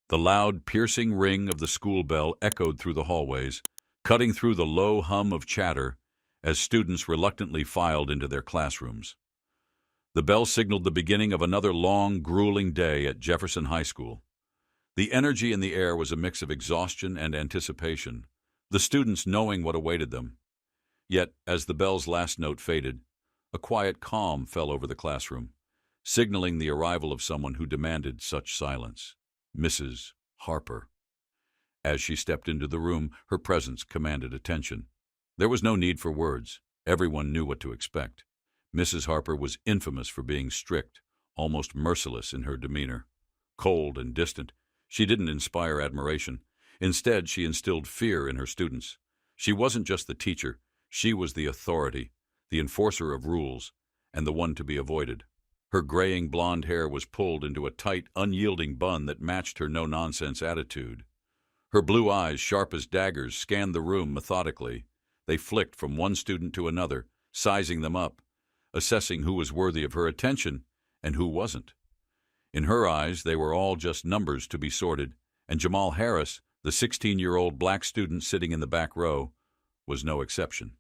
The loud, piercing ring of the school bell echoed through the hallways, cutting through the low hum of chatter as students reluctantly filed into their classrooms. The bell signaled the beginning of another long, grueling day at Jefferson High School. The energy in the air was a mix of exhaustion and anticipation, the students knowing what awaited them. Yet, as the bell's last note faded, a quiet calm fell over the classroom, signaling the arrival of someone who demanded such silence: Mrs. Harper. As she stepped into the room, her presence commanded attention. There was no need for words. Everyone knew what to expect. Mrs. Harper was infamous for being strict, almost merciless in her demeanor. Cold and distant, she didn't inspire admiration. Instead, she instilled fear in her students. She wasn't just the teacher. She was the authority, the enforcer of rules, and the one to be avoided. Her graying blonde hair was pulled into a tight, unyielding bun that matched her no-nonsense attitude. Her blue eyes, sharp as daggers, scanned the room methodically. They flicked from one student to another, sizing them up, assessing who was worthy of her attention and who wasn't. In her eyes, they were all just numbers to be sorted, and Jamal Harris, the 16-year-old black student sitting in the back row, was no exception.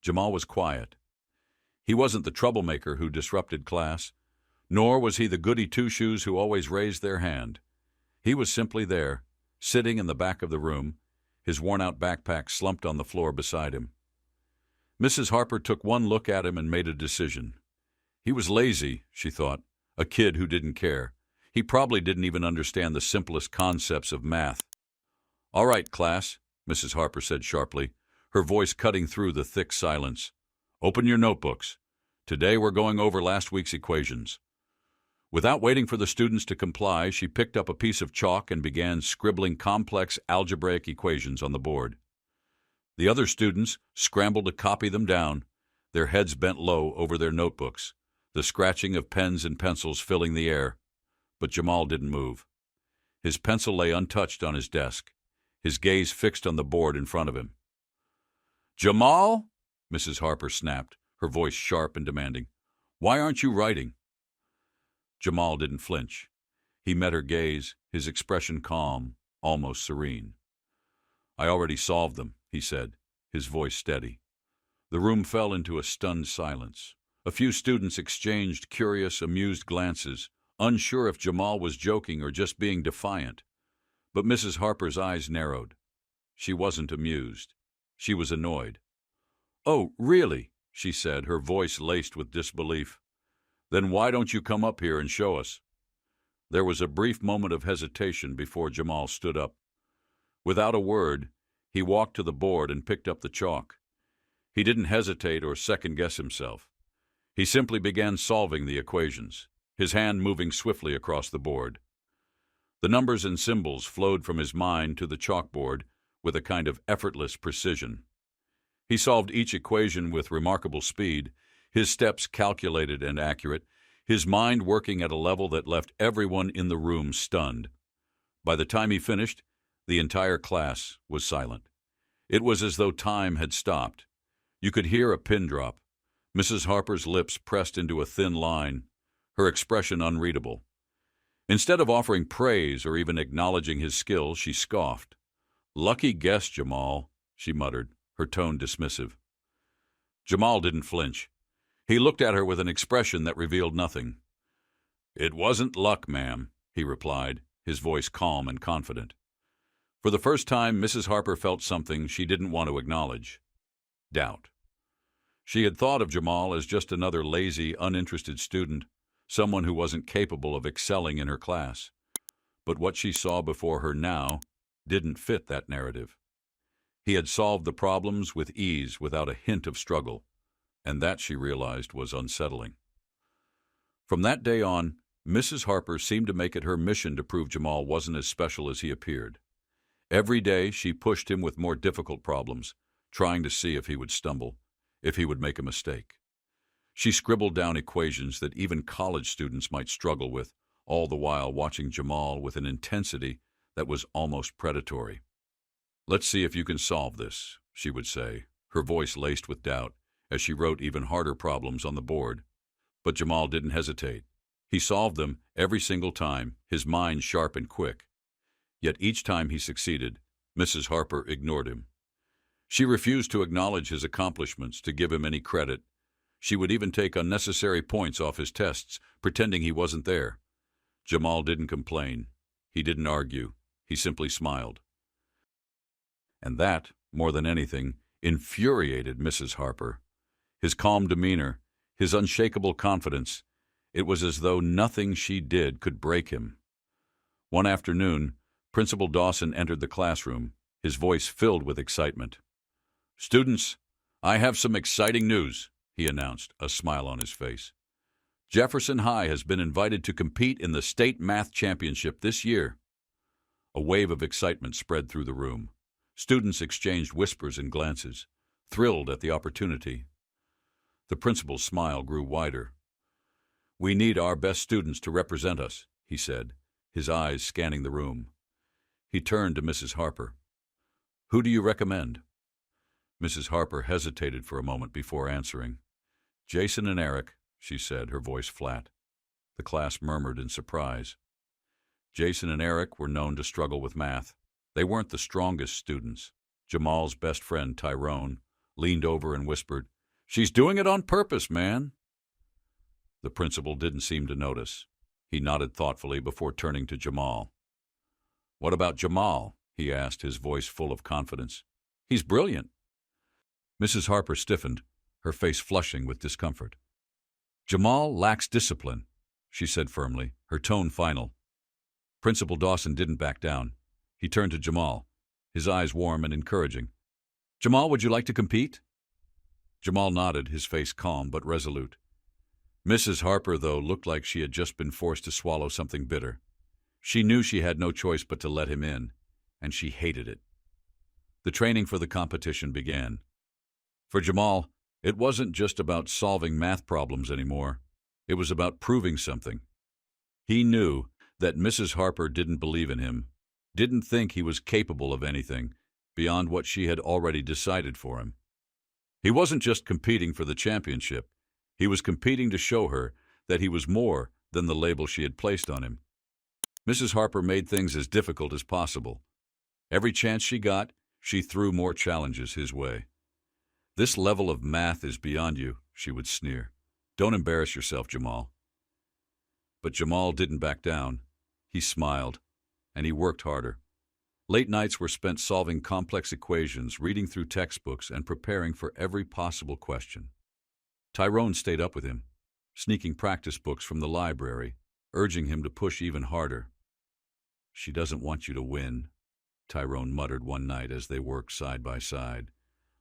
Jamal was quiet. He wasn't the troublemaker who disrupted class, nor was he the goody two-shoes who always raised their hand. He was simply there, sitting in the back of the room, his worn-out backpack slumped on the floor beside him. Mrs. Harper took one look at him and made a decision. He was lazy, she thought, a kid who didn't care. He probably didn't even understand the simplest concepts of math. "All right, class," Mrs. Harper said sharply, her voice cutting through the thick silence. "Open your notebooks. Today we're going over last week's equations." Without waiting for the students to comply, she picked up a piece of chalk and began scribbling complex algebraic equations on the board. The other students scrambled to copy them down, their heads bent low over their notebooks, the scratching of pens and pencils filling the air. But Jamal didn't move. His pencil lay untouched on his desk, his gaze fixed on the board in front of him. "Jamal," Mrs. Harper snapped, her voice sharp and demanding, "why aren't you writing?" Jamal didn't flinch. He met her gaze, his expression calm, almost serene. "I already solved them," he said, his voice steady. The room fell into a stunned silence. A few students exchanged curious, amused glances, unsure if Jamal was joking or just being defiant. But Mrs. Harper's eyes narrowed. She wasn't amused. She was annoyed. "Oh, really?" she said, her voice laced with disbelief. "Then why don't you come up here and show us?" There was a brief moment of hesitation before Jamal stood up. Without a word, he walked to the board and picked up the chalk. He didn't hesitate or second-guess himself. He simply began solving the equations, his hand moving swiftly across the board. The numbers and symbols flowed from his mind to the chalkboard with a kind of effortless precision. He solved each equation with remarkable speed, his steps calculated and accurate, his mind working at a level that left everyone in the room stunned. By the time he finished, the entire class was silent. It was as though time had stopped. You could hear a pin drop. Mrs. Harper's lips pressed into a thin line, her expression unreadable. Instead of offering praise or even acknowledging his skill, she scoffed. "Lucky guess, Jamal," she muttered, her tone dismissive. Jamal didn't flinch. He looked at her with an expression that revealed nothing. "It wasn't luck, ma'am," he replied, his voice calm and confident. For the first time, Mrs. Harper felt something she didn't want to acknowledge: doubt. She had thought of Jamal as just another lazy, uninterested student, someone who wasn't capable of excelling in her class. But what she saw before her now didn't fit that narrative. He had solved the problems with ease without a hint of struggle, and that, she realized, was unsettling. From that day on, Mrs. Harper seemed to make it her mission to prove Jamal wasn't as special as he appeared. Every day she pushed him with more difficult problems, trying to see if he would stumble, if he would make a mistake. She scribbled down equations that even college students might struggle with, all the while watching Jamal with an intensity that was almost predatory. "Let's see if you can solve this," she would say, her voice laced with doubt, as she wrote even harder problems on the board. But Jamal didn't hesitate. He solved them every single time, his mind sharp and quick. Yet each time he succeeded, Mrs. Harper ignored him. She refused to acknowledge his accomplishments, to give him any credit. She would even take unnecessary points off his tests, pretending he wasn't there. Jamal didn't complain. He didn't argue. He simply smiled. And that, more than anything, infuriated Mrs. Harper. His calm demeanor, his unshakable confidence, it was as though nothing she did could break him. One afternoon, Principal Dawson entered the classroom, his voice filled with excitement. "Students, I have some exciting news," he announced, a smile on his face. "Jefferson High has been invited to compete in the state math championship this year." A wave of excitement spread through the room. Students exchanged whispers and glances, thrilled at the opportunity. The principal's smile grew wider. "We need our best students to represent us," he said, his eyes scanning the room. He turned to Mrs. Harper. "Who do you recommend?" Mrs. Harper hesitated for a moment before answering. "Jason and Eric," she said, her voice flat. The class murmured in surprise. Jason and Eric were known to struggle with math. They weren't the strongest students. Jamal's best friend, Tyrone, leaned over and whispered, "She's doing it on purpose, man." The principal didn't seem to notice. He nodded thoughtfully before turning to Jamal. "What about Jamal?" he asked, his voice full of confidence. "He's brilliant." Mrs. Harper stiffened, her face flushing with discomfort. "Jamal lacks discipline," she said firmly, her tone final. Principal Dawson didn't back down. He turned to Jamal, his eyes warm and encouraging. "Jamal, would you like to compete?" Jamal nodded, his face calm but resolute. Mrs. Harper, though, looked like she had just been forced to swallow something bitter. She knew she had no choice but to let him in, and she hated it. The training for the competition began. For Jamal, it wasn't just about solving math problems anymore. It was about proving something. He knew that Mrs. Harper didn't believe in him, didn't think he was capable of anything beyond what she had already decided for him. He wasn't just competing for the championship. He was competing to show her that he was more than the label she had placed on him. Mrs. Harper made things as difficult as possible. Every chance she got, she threw more challenges his way. "This level of math is beyond you," she would sneer. "Don't embarrass yourself, Jamal." But Jamal didn't back down. He smiled, and he worked harder. Late nights were spent solving complex equations, reading through textbooks, and preparing for every possible question. Tyrone stayed up with him, sneaking practice books from the library, urging him to push even harder. "She doesn't want you to win," Tyrone muttered one night as they worked side by side.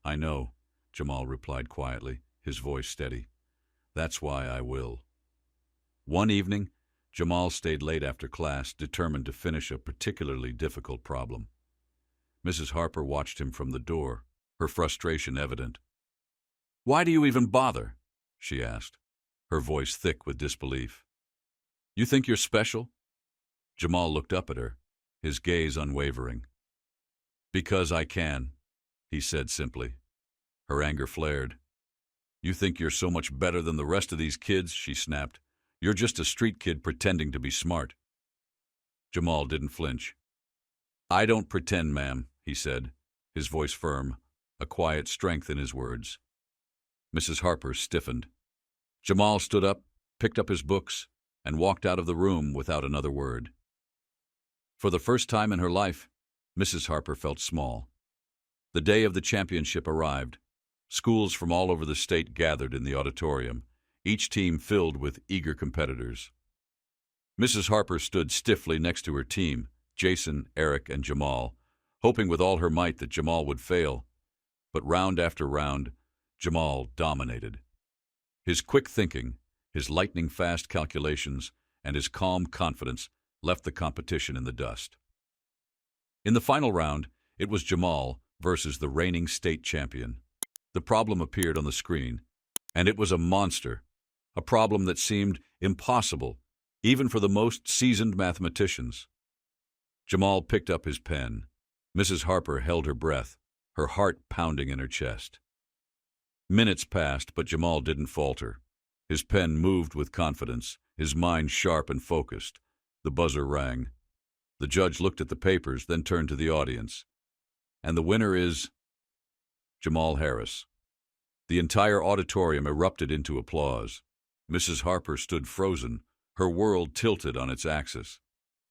"I know," Jamal replied quietly, his voice steady. "That's why I will." One evening, Jamal stayed late after class, determined to finish a particularly difficult problem. Mrs. Harper watched him from the door, her frustration evident. "Why do you even bother?" she asked, her voice thick with disbelief. "You think you're special?" Jamal looked up at her, his gaze unwavering. "Because I can," he said simply. Her anger flared. "You think you're so much better than the rest of these kids?" she snapped. "You're just a street kid pretending to be smart." Jamal didn't flinch. "I don't pretend, ma'am," he said, his voice firm, a quiet strength in his words. Mrs. Harper stiffened. Jamal stood up, picked up his books, and walked out of the room without another word. For the first time in her life, Mrs. Harper felt small. The day of the championship arrived. Schools from all over the state gathered in the auditorium, each team filled with eager competitors. Mrs. Harper stood stiffly next to her team, Jason, Eric, and Jamal, hoping with all her might that Jamal would fail. But round after round, Jamal dominated. His quick thinking, his lightning-fast calculations, and his calm confidence left the competition in the dust. In the final round, it was Jamal versus the reigning state champion. The problem appeared on the screen, and it was a monster, a problem that seemed impossible, even for the most seasoned mathematicians. Jamal picked up his pen. Mrs. Harper held her breath, her heart pounding in her chest. Minutes passed, but Jamal didn't falter. His pen moved with confidence, his mind sharp and focused. The buzzer rang. The judge looked at the papers, then turned to the audience. And the winner is Jamal Harris. The entire auditorium erupted into applause. Mrs. Harper stood frozen, her world tilted on its axis.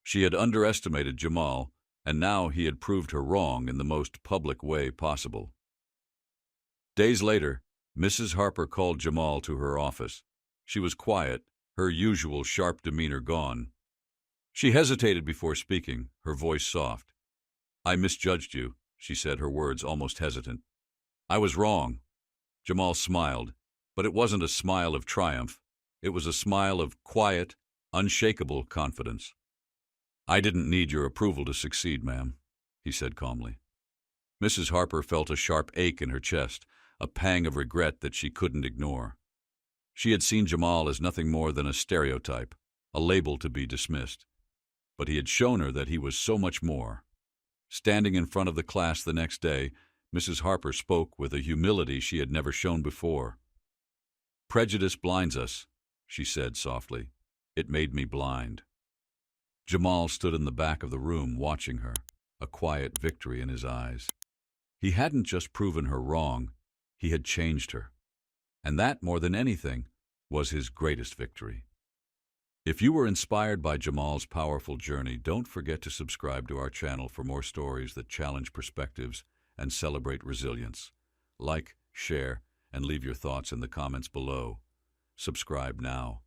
She had underestimated Jamal, and now he had proved her wrong in the most public way possible. Days later, Mrs. Harper called Jamal to her office. She was quiet, her usual sharp demeanor gone. She hesitated before speaking, her voice soft. "I misjudged you," she said, her words almost hesitant. "I was wrong." Jamal smiled, but it wasn't a smile of triumph. It was a smile of quiet, unshakable confidence. "I didn't need your approval to succeed, ma'am," he said calmly. Mrs. Harper felt a sharp ache in her chest, a pang of regret that she couldn't ignore. She had seen Jamal as nothing more than a stereotype, a label to be dismissed. But he had shown her that he was so much more. Standing in front of the class the next day, Mrs. Harper spoke with a humility she had never shown before. "Prejudice blinds us," she said softly. "It made me blind." Jamal stood in the back of the room watching her, a quiet victory in his eyes. He hadn't just proven her wrong, he had changed her. And that, more than anything, was his greatest victory. If you were inspired by Jamal's powerful journey, don't forget to subscribe to our channel for more stories that challenge perspectives and celebrate resilience. Like, share, and leave your thoughts in the comments below. Subscribe now.